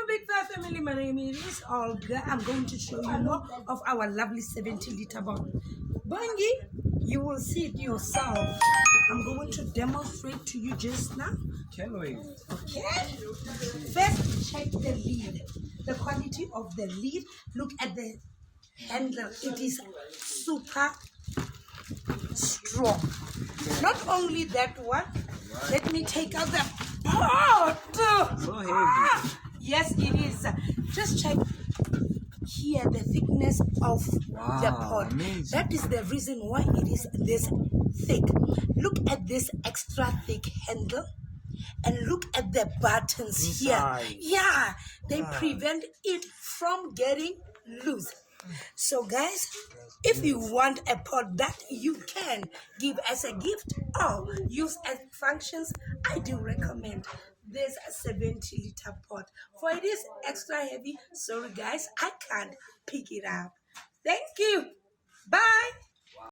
Big Fat Family. My name is Olga. I'm going to show you more of our lovely 70-liter bottle. Bungie, you will see it yourself. I'm going to demonstrate to you just now. Can we? Okay? First, check the lid. The quality of the lid. Look at the handle. It is super strong. Not only that one, let me take out the pot. So heavy. Yes, it is. Just check here the thickness of the pot. Amazing. That is the reason why it is this thick. Look at this extra thick handle. And look at the buttons Inside. here. Yeah, they prevent it from getting loose. So guys, if you want a pot that you can give as a gift or use as functions, I do recommend this 70-liter pot. For it is extra heavy. Sorry guys, I can't pick it up. Thank you.